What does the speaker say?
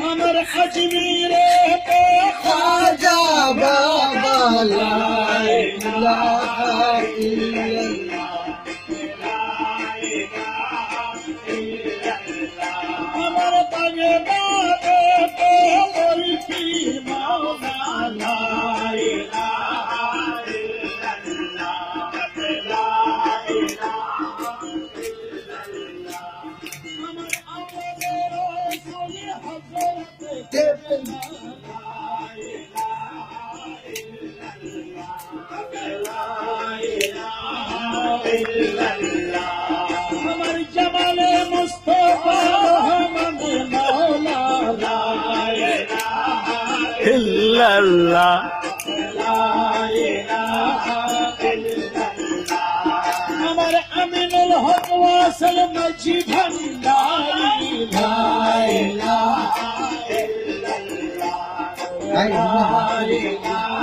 আমার আজমিরে খাজা বাবা লা ইলাহা ইল্লাল্লাহ আমার বাগে বাগে বলছি মাওলা লা ইলাহা ইল্লাল্লাহ লা ইলাহা ইল্লাল্লাহ আমার আমাদের রাসূল হযরত আমার জামালে মুস্তাফা মোহাম্মদ মাওলা লা ইলাহা ইল্লাল্লাহ লা ইলাহা ইল্লাল্লাহ আমার আমিনুল হক ওয়াসল মাঝি ভান্ডারী লা ইলাহা ইল্লাল্লাহ লা ইলাহা